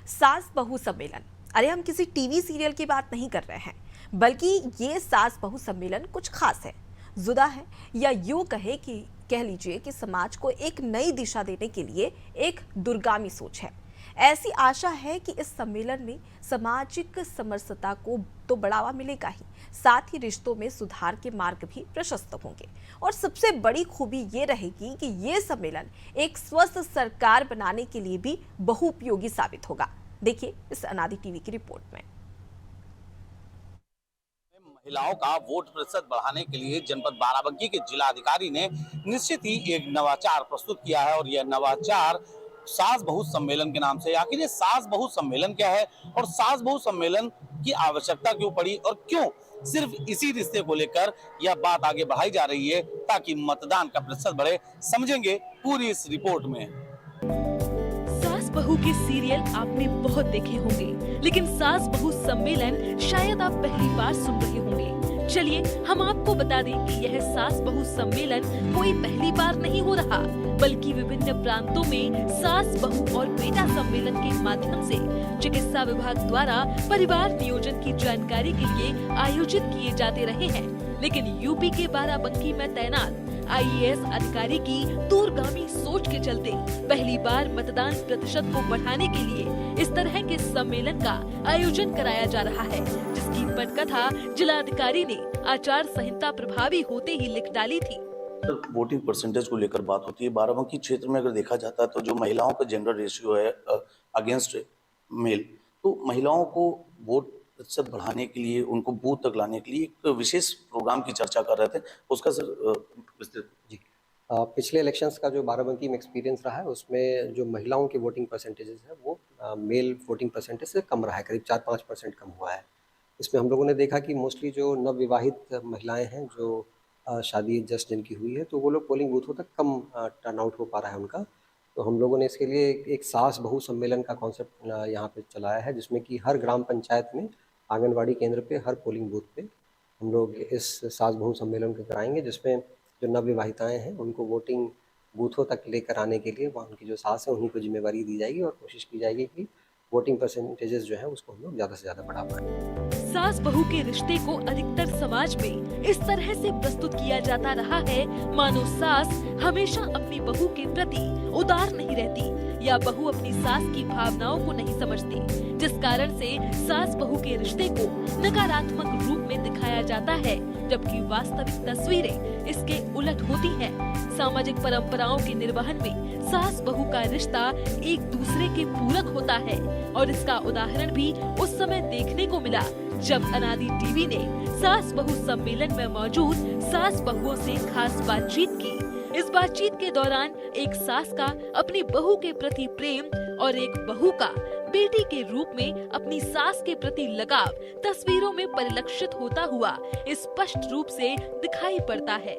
सास बहू सम्मेलन। अरे हम किसी टीवी सीरियल की बात नहीं कर रहे हैं, बल्कि ये सास बहू सम्मेलन कुछ खास है, जुदा है, या यूं कह लीजिए कि समाज को एक नई दिशा देने के लिए एक दूरगामी सोच है। ऐसी आशा है कि इस सम्मेलन में सामाजिक समरसता को तो बढ़ावा मिलेगा ही, साथ ही रिश्तों में सुधार के मार्ग भी प्रशस्त होंगे। और सबसे बड़ी खूबी ये रहेगी कि ये सम्मेलन एक स्वस्थ सरकार बनाने के लिए भी बहुउपयोगी साबित होगा। देखिए इस अनादि टीवी की रिपोर्ट में। महिलाओं का वोट प्रतिशत बढ़ाने के लिए जनपद बाराबंकी के जिलाधिकारी ने निश्चित ही एक नवाचार प्रस्तुत किया है और यह नवाचार सास बहू सम्मेलन के नाम से। आखिर ये सास बहू सम्मेलन क्या है और सास बहू सम्मेलन की आवश्यकता क्यों पड़ी और क्यों सिर्फ इसी रिश्ते को लेकर यह बात आगे बढ़ाई जा रही है ताकि मतदान का प्रतिशत बढ़े, समझेंगे पूरी इस रिपोर्ट में। सास बहू के सीरियल आपने बहुत देखे होंगे, लेकिन सास बहू सम्मेलन शायद आप पहली बार सुन रहे होंगे। चलिए हम आपको बता दें कि यह सास बहू सम्मेलन कोई पहली बार नहीं हो रहा, बल्कि विभिन्न प्रांतों में सास बहू और बेटा सम्मेलन के माध्यम से चिकित्सा विभाग द्वारा परिवार नियोजन की जानकारी के लिए आयोजित किए जाते रहे हैं। लेकिन यूपी के बाराबंकी में तैनात आईएएस अधिकारी की दूरगामी सोच के चलते पहली बार मतदान प्रतिशत को बढ़ाने के लिए इस तरह के सम्मेलन का आयोजन कराया जा रहा है, जिसकी पटकथा जिलाधिकारी ने आचार संहिता प्रभावी होते ही लिख डाली थी। वोटिंग परसेंटेज को लेकर बात होती है। बाराबंकी क्षेत्र में अगर देखा जाता है तो जो महिलाओं का जेंडर रेशियो है अगेंस्ट मेल, तो महिलाओं को वोट प्रतिशत बढ़ाने के लिए, उनको बूथ तक लाने के लिए एक विशेष प्रोग्राम की चर्चा कर रहे थे। उसका सर विस्तृत जी। पिछले इलेक्शंस का जो बाराबंकी में एक्सपीरियंस रहा है, उसमें जो महिलाओं के वोटिंग परसेंटेजेस है वो मेल वोटिंग परसेंटेज से कम रहा है, करीब 4-5% कम हुआ है। इसमें हम लोगों ने देखा कि मोस्टली जो नवविवाहित महिलाएं हैं, जो शादी जस्ट जिनकी हुई है, तो वो लोग पोलिंग बूथों तक कम टर्नआउट हो पा रहा है उनका। तो हम लोगों ने इसके लिए एक सास बहू सम्मेलन का कॉन्सेप्ट यहाँ पे चलाया है, जिसमें कि हर ग्राम पंचायत में आंगनवाड़ी केंद्र पे, हर पोलिंग बूथ पे हम लोग इस सास बहू सम्मेलन को कराएंगे, जिसमें जो नवविवाहिताएं हैं उनको वोटिंग बूथों तक लेकर आने के लिए वहाँ उनकी जो सास है उन्हीं को जिम्मेवारी दी जाएगी और कोशिश की जाएगी कि वोटिंग परसेंटेजेस जो है उसको हम लोग ज़्यादा से ज़्यादा बढ़ा पाएं। सास बहू के रिश्ते को अधिकतर समाज में इस तरह से प्रस्तुत किया जाता रहा है, मानो सास हमेशा अपनी बहू के प्रति उदार नहीं रहती या बहू अपनी सास की भावनाओं को नहीं समझती, जिस कारण से सास बहू के रिश्ते को नकारात्मक रूप में दिखाया जाता है, जबकि वास्तविक तस्वीरें इसके उलट होती हैं। सामाजिक परंपराओं के निर्वहन में सास बहू का रिश्ता एक दूसरे के पूरक होता है और इसका उदाहरण भी उस समय देखने को मिला जब अनादि टीवी ने सास बहू सम्मेलन में मौजूद सास बहुओं से खास बातचीत की। इस बातचीत के दौरान एक सास का अपनी बहू के प्रति प्रेम और एक बहू का बेटी के रूप में अपनी सास के प्रति लगाव तस्वीरों में परिलक्षित होता हुआ स्पष्ट रूप से दिखाई पड़ता है।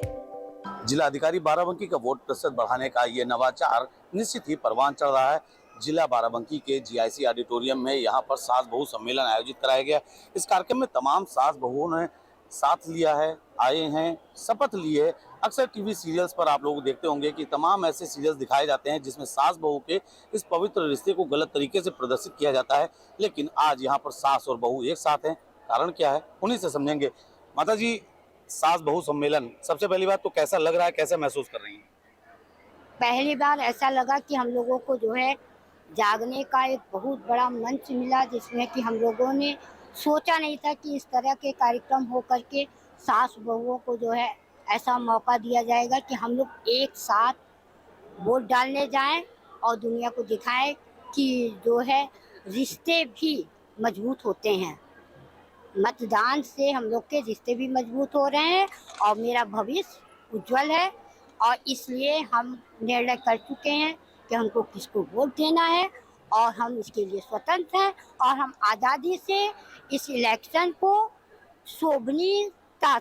जिलाधिकारी बाराबंकी का वोट प्रतिशत बढ़ाने का ये नवाचार निश्चित ही परवान चढ़ रहा है। जिला बाराबंकी के जीआईसी ऑडिटोरियम में यहाँ पर सास बहू सम्मेलन आयोजित कराया गया। इस कार्यक्रम में तमाम सास बहुओं ने साथ लिया है, आए हैं, शपथ ली है। अक्सर टीवी सीरियल्स पर आप लोग देखते होंगे कि तमाम ऐसे सीरियल्स दिखाए जाते हैं जिसमें सास बहू के इस पवित्र रिश्ते को गलत तरीके से प्रदर्शित किया जाता है, लेकिन आज यहाँ पर सास और बहू एक साथ हैं। कारण क्या है, उन्हीं से समझेंगे। माता जी, सास बहू सम्मेलन, सबसे पहली बात तो कैसा लग रहा है, कैसे महसूस कर रही हैं? पहली बार ऐसा लगा कि हम लोगों को जो है जागने का एक बहुत बड़ा मंच मिला, जिसमें कि हम लोगों ने सोचा नहीं था कि इस तरह के कार्यक्रम हो करके सास बहुओं को जो है ऐसा मौका दिया जाएगा कि हम लोग एक साथ वोट डालने जाएं और दुनिया को दिखाएं कि जो है रिश्ते भी मजबूत होते हैं। मतदान से हम लोग के रिश्ते भी मजबूत हो रहे हैं और मेरा भविष्य उज्जवल है, और इसलिए हम निर्णय कर चुके हैं कि हमको किसको वोट देना है और हम इसके लिए स्वतंत्र हैं और हम आज़ादी से इस इलेक्शन को शोभनीयता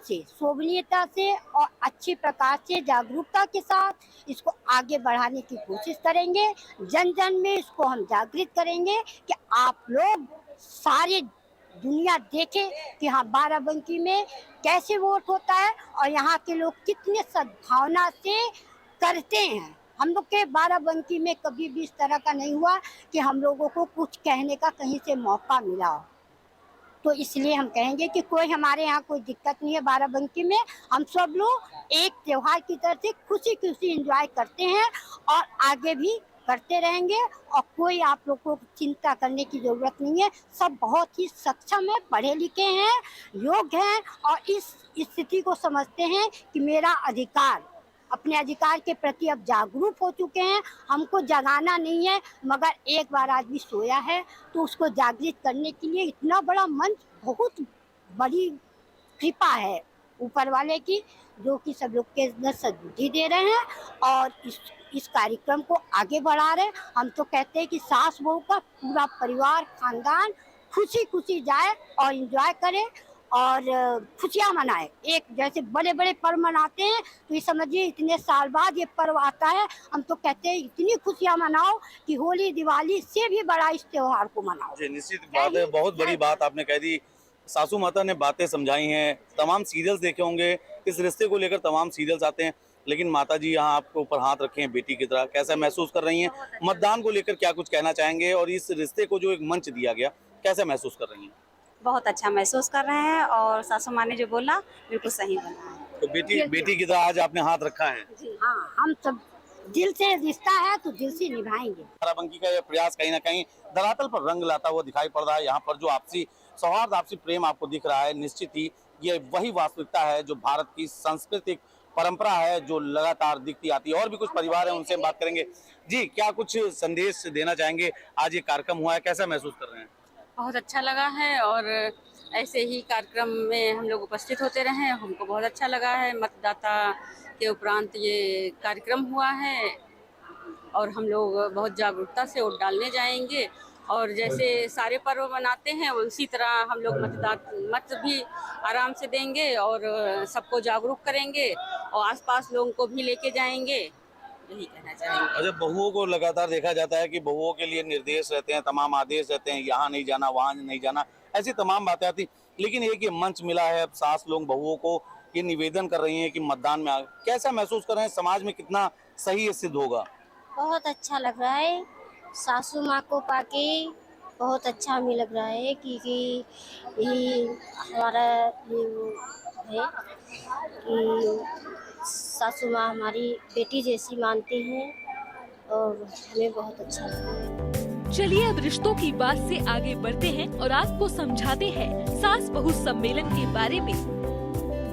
से और अच्छे प्रकार से जागरूकता के साथ इसको आगे बढ़ाने की कोशिश करेंगे। जन जन में इसको हम जागृत करेंगे कि आप लोग सारी दुनिया देखे कि हाँ बाराबंकी में कैसे वोट होता है और यहाँ के लोग कितने सद्भावना से करते हैं। हम लोग के बाराबंकी में कभी भी इस तरह का नहीं हुआ कि हम लोगों को कुछ कहने का कहीं से मौका मिला हो। तो इसलिए हम कहेंगे कि कोई हमारे यहाँ कोई दिक्कत नहीं है बाराबंकी में। हम सब लोग एक त्योहार की तरह से खुशी खुशी एंजॉय करते हैं और आगे भी करते रहेंगे। और कोई आप लोग को चिंता करने की ज़रूरत नहीं है। सब बहुत ही सक्षम है, पढ़े लिखे हैं, योग्य हैं और इस स्थिति को समझते हैं कि मेरा अधिकार, अपने अधिकार के प्रति अब जागरूक हो चुके हैं। हमको जगाना नहीं है, मगर एक बार आदमी सोया है तो उसको जागृत करने के लिए इतना बड़ा मंच बहुत बड़ी कृपा है ऊपर वाले की, जो कि सब लोग के अंदर सद्बुद्धि दे रहे हैं और इस कार्यक्रम को आगे बढ़ा रहे हैं। हम तो कहते हैं कि सास बहू का पूरा परिवार खानदान खुशी खुशी जाए और एंजॉय करे और खुशियाँ मनाए। एक जैसे बड़े बड़े पर्व मनाते हैं तो ये समझिए इतने साल बाद ये पर्व आता है। हम तो कहते हैं इतनी खुशियाँ मनाओ कि होली दिवाली से भी बड़ा इस त्योहार को मनाओ। जी निश्चित बात है, बहुत बड़ी बात आपने कह दी। सासू माता ने बातें समझाई हैं, तमाम सीरियल्स देखे होंगे, इस रिश्ते को लेकर तमाम सीरियल्स आते हैं, लेकिन माता जी यहाँ आपके ऊपर हाथ रखे हैं बेटी की तरह, कैसा महसूस कर रही हैं? मतदान को लेकर क्या कुछ कहना चाहेंगे और इस रिश्ते को जो एक मंच दिया गया कैसा महसूस कर रही हैं? बहुत अच्छा महसूस कर रहे हैं और सासू माँ ने जो बोला बिल्कुल सही बोला है। तो बेटी की तरह आज आपने हाथ रखा है। हाँ, हम सब दिल से रिश्ता है तो दिल से निभाएंगे। बाराबंकी का यह प्रयास कहीं ना कहीं धरातल पर रंग लाता हुआ दिखाई पड़ रहा है। यहाँ पर जो आपसी सौहार्द, आपसी प्रेम आपको दिख रहा है, निश्चित ही ये वही वास्तविकता है जो भारत की सांस्कृतिक परंपरा है, जो लगातार दिखती आती है। और भी कुछ परिवार है, उनसे हम बात करेंगे। जी, क्या कुछ संदेश देना चाहेंगे? आज ये कार्यक्रम हुआ है, कैसा महसूस कर रहे हैं? बहुत अच्छा लगा है और ऐसे ही कार्यक्रम में हम लोग उपस्थित होते रहे हैं, हमको बहुत अच्छा लगा है। मतदाता के उपरांत ये कार्यक्रम हुआ है और हम लोग बहुत जागरूकता से वोट डालने जाएंगे और जैसे सारे पर्व मनाते हैं उसी तरह हम लोग मत भी आराम से देंगे और सबको जागरूक करेंगे और आसपास लोगों को भी लेके जाएंगे, यही कहना चाहेंगे। अच्छा, बहुओं को लगातार देखा जाता है कि बहुओं के लिए निर्देश रहते हैं, तमाम आदेश रहते हैं, यहाँ नहीं जाना, वहाँ नहीं जाना, ऐसी तमाम बातें आती, लेकिन एक ये मंच मिला है, अब सास लोग बहुओं को ये निवेदन कर रही हैं कि मतदान में कैसा महसूस कर रहे हैं? समाज में कितना सही सिद्ध होगा? बहुत अच्छा लग रहा है, सासू माँ को पाके बहुत अच्छा हमें लग रहा है कि हमारा ये वो है कि सासू माँ हमारी बेटी जैसी मानती हैं और हमें बहुत अच्छा लगा है। चलिए अब रिश्तों की बात से आगे बढ़ते हैं और आपको समझाते हैं सास बहू सम्मेलन के बारे में।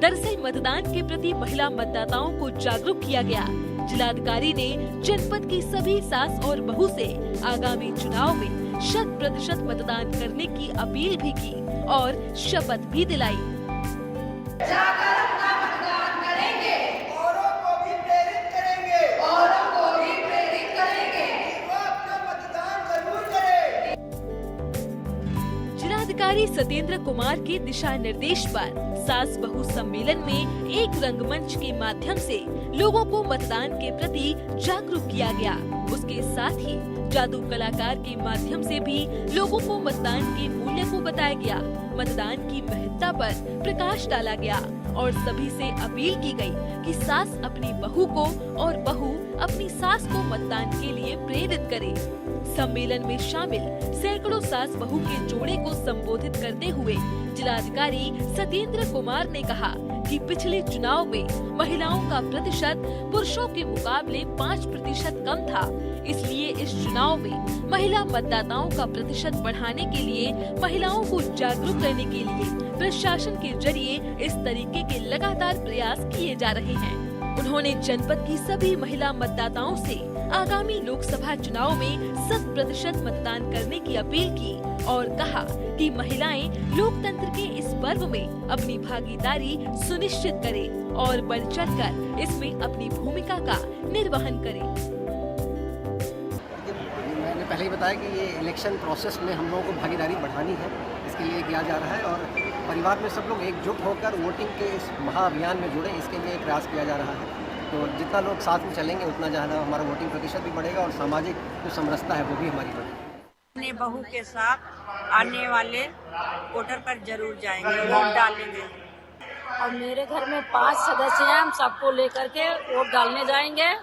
दरअसल मतदान के प्रति महिला मतदाताओं को जागरूक किया गया। जिलाधिकारी ने जनपद की सभी सास और बहू से आगामी चुनाव में 100% मतदान करने की अपील भी की और शपथ भी दिलाई। जिलाधिकारी सत्येंद्र कुमार के दिशा निर्देश पर सास बहू सम्मेलन में एक रंगमंच के माध्यम से लोगों को मतदान के प्रति जागरूक किया गया। उसके साथ ही जादू कलाकार के माध्यम से भी लोगों को मतदान के मूल्य को बताया गया, मतदान की महत्ता पर प्रकाश डाला गया और सभी से अपील की गई कि सास अपनी बहू को और बहू अपनी सास को मतदान के लिए प्रेरित करे। सम्मेलन में शामिल सैकड़ों सास बहू के जोड़े को संबोधित करते हुए जिलाधिकारी सत्येंद्र कुमार ने कहा कि पिछले चुनाव में महिलाओं का प्रतिशत पुरुषों के मुकाबले 5% कम था, इसलिए इस चुनाव में महिला मतदाताओं का प्रतिशत बढ़ाने के लिए महिलाओं को जागरूक करने के लिए प्रशासन के जरिए इस तरीके के लगातार प्रयास किए जा रहे हैं। उन्होंने जनपद की सभी महिला मतदाताओं से आगामी लोकसभा चुनाव में 100% मतदान करने की अपील की और कहा कि महिलाएं लोकतंत्र के इस पर्व में अपनी भागीदारी सुनिश्चित करें और बढ़ चढ़कर इसमें अपनी भूमिका का निर्वहन करें। मैंने पहले ही बताया कि ये इलेक्शन प्रोसेस में हम लोगों को भागीदारी बढ़ानी है, इसके लिए किया जा रहा है और परिवार में सब लोग एकजुट होकर वोटिंग के इस महाअभियान में जुड़े, इसके लिए प्रयास किया जा रहा है। तो जितना लोग साथ में चलेंगे उतना ज़्यादा हमारा वोटिंग प्रतिशत भी बढ़ेगा और सामाजिक जो समरसता है वो भी हमारी बढ़ेगी। अपने बहू के साथ आने वाले वोटर पर जरूर जाएंगे, वोट डालेंगे। और मेरे घर में 5 सदस्य हैं, हम सबको लेकर के वोट डालने जाएंगे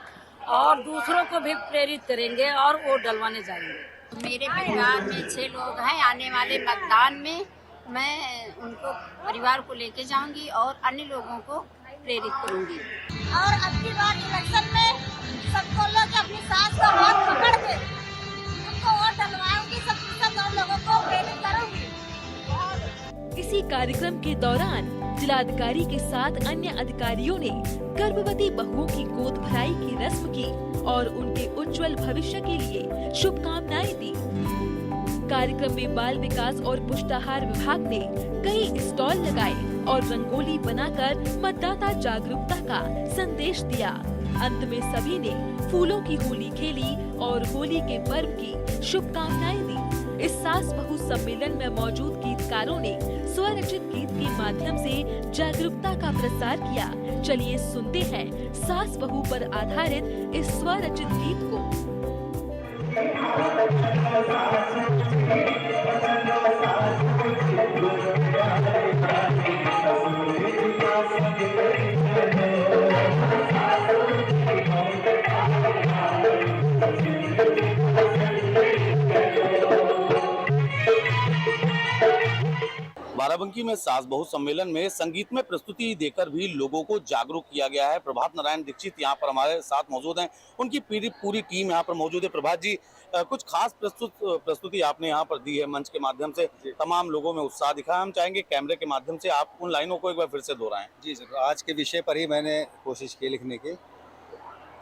और दूसरों को भी प्रेरित करेंगे और वोट डलवाने जाएंगे। मेरे परिवार में 6 लोग हैं। आने वाले मतदान में मैं उनको परिवार को लेके जाऊंगी और अन्य लोगों को प्रेरित करूंगी। और अब की बार इलेक्शन में सबको लोग अपनी सास का हाथ पकड़ के उनको वोट डलवाऊंगी, सब लोगों को प्रेरित करूंगी। इसी कार्यक्रम के दौरान जिलाधिकारी के साथ अन्य अधिकारियों ने गर्भवती बहुओं की गोद भराई की रस्म की और उनके उज्जवल भविष्य के लिए शुभकामनाएं दी। कार्यक्रम में बाल विकास और पुष्टाहार विभाग ने कई स्टॉल लगाए और रंगोली बनाकर मतदाता जागरूकता का संदेश दिया। अंत में सभी ने फूलों की होली खेली और होली के पर्व की शुभकामनाएं दी। इस सास बहू सम्मेलन में मौजूद गीतकारों ने स्वरचित गीत के माध्यम से जागरूकता का प्रसार किया। चलिए सुनते हैं सास बहू पर आधारित इस स्वरचित गीत को। बाराबंकी में सास बहू सम्मेलन में संगीत में प्रस्तुति देकर भी लोगों को जागरूक किया गया है। प्रभात नारायण दीक्षित यहाँ पर हमारे साथ मौजूद हैं, उनकी पूरी टीम यहाँ पर मौजूद है। प्रभात जी, कुछ खास प्रस्तुति आपने यहाँ पर दी है मंच के माध्यम से, तमाम लोगों में उत्साह दिखा है। हम चाहेंगे कैमरे के माध्यम से आप उन लाइनों को एक बार फिर से दोहराएं। जी सर, आज के विषय पर ही मैंने कोशिश की लिखने की।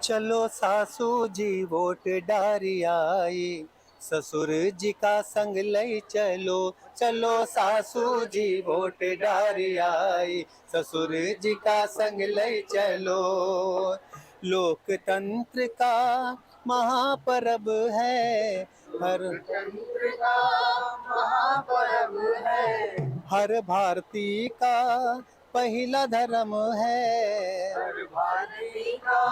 चलो सासू जी वोट डारी आई, ससुर जी का संग लई चलो, चलो सासू जी वोट डारी आई, ससुर जी का संग लई चलो। लोकतंत्र का महापर्व है, हर भारतीय का पहला धर्म है, हर भारतीय का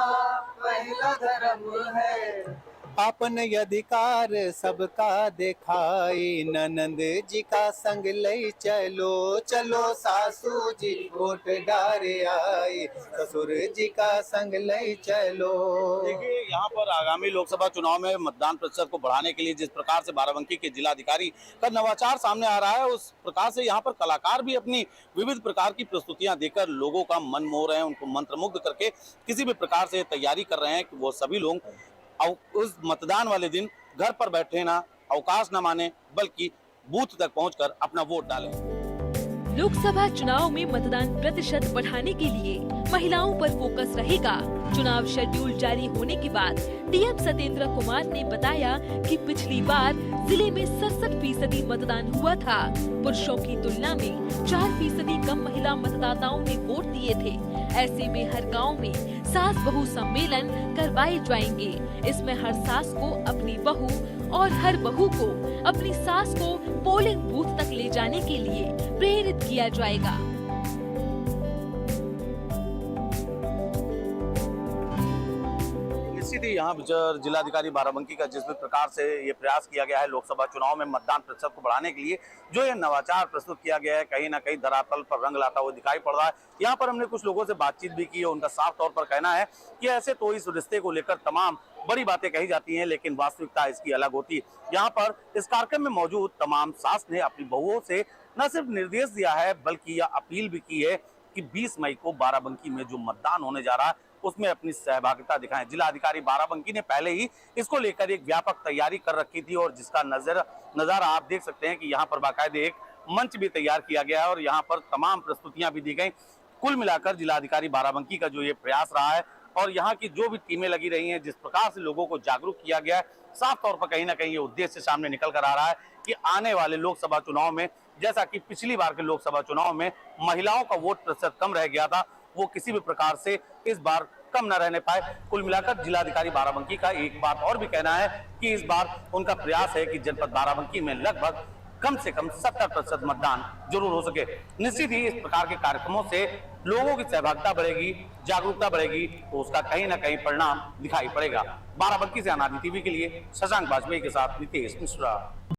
पहला धर्म है। अपन अधिकार सबका दिखाई, ननंद जी का संग लई चलो, चलो सासू जी वोट डारे आई, ससुर जी का संग लई चलो। देखिए, यहाँ पर आगामी लोकसभा चुनाव में मतदान प्रतिशत को बढ़ाने के लिए जिस प्रकार से बाराबंकी के जिलाधिकारी का नवाचार सामने आ रहा है, उस प्रकार से यहाँ पर कलाकार भी अपनी विविध प्रकार की प्रस्तुतियां देकर लोगों का मन मोह रहे हैं, उनको मंत्रमुग्ध करके किसी भी प्रकार से तैयारी कर रहे हैं कि वो सभी लोग उस मतदान वाले दिन घर पर बैठे ना, अवकाश न माने, बल्कि बूथ तक पहुंचकर अपना वोट डालें। लोकसभा चुनाव में मतदान प्रतिशत बढ़ाने के लिए महिलाओं पर फोकस रहेगा। चुनाव शेड्यूल जारी होने के बाद डीएम सत्येंद्र कुमार ने बताया कि पिछली बार जिले में 67% मतदान हुआ था। पुरुषों की तुलना में 4% कम महिला मतदाताओं ने वोट दिए थे। ऐसे में हर गांव में सास बहू सम्मेलन करवाए जाएंगे। इसमें हर सास को अपनी बहू और हर बहू को अपनी सास को पोलिंग बूथ तक ले जाने के लिए प्रेरित किया जाएगा। यहाँ जिलाधिकारी बाराबंकी का जिस भी प्रकार से ये प्रयास किया गया है लोकसभा चुनाव में मतदान प्रतिशत को बढ़ाने के लिए, जो ये नवाचार प्रस्तुत किया गया है, कहीं ना कहीं धरातल पर रंग लाता हुआ दिखाई पड़ रहा है। यहाँ पर हमने कुछ लोगों से बातचीत भी की है, उनका साफ तौर पर कहना है कि ऐसे तो इस रिश्ते को लेकर तमाम बड़ी बातें कही जाती हैं, लेकिन वास्तविकता इसकी अलग होती है। यहाँ पर इस कार्यक्रम में मौजूद तमाम सास ने अपनी बहुओं से न सिर्फ निर्देश दिया है, बल्कि यह अपील भी की है कि 20 मई को बाराबंकी में जो मतदान होने जा रहा है उसमें अपनी सहभागिता दिखाएं। जिलाधिकारी बाराबंकी ने पहले ही इसको लेकर एक व्यापक तैयारी कर रखी थी और जिसका नजारा आप देख सकते हैं कि यहाँ पर बाकायदे एक मंच भी तैयार किया गया है और यहाँ पर तमाम प्रस्तुतियां भी दी गई। कुल मिलाकर जिलाधिकारी बाराबंकी का जो ये प्रयास रहा है और यहाँ की जो भी टीमें लगी रही हैं, जिस प्रकार से लोगों को जागरूक किया गया है, साफ तौर पर कहीं ना कहीं ये उद्देश्य सामने निकल कर आ रहा है कि आने वाले लोकसभा चुनाव में, जैसा कि पिछली बार के लोकसभा चुनाव में महिलाओं का वोट प्रतिशत कम रह गया था, वो किसी भी प्रकार से इस बार कम न रहने पाए। कुल मिलाकर जिलाधिकारी बाराबंकी का एक बात और भी कहना है कि इस बार उनका प्रयास है कि जनपद बाराबंकी में लगभग कम से कम 70% मतदान जरूर हो सके। निश्चित ही इस प्रकार के कार्यक्रमों से लोगों की सहभागिता बढ़ेगी, जागरूकता बढ़ेगी, तो उसका कहीं ना कहीं परिणाम दिखाई पड़ेगा। बाराबंकी से अनादि टीवी के लिए शशांक वाजपेयी के साथ नितेश मिश्रा।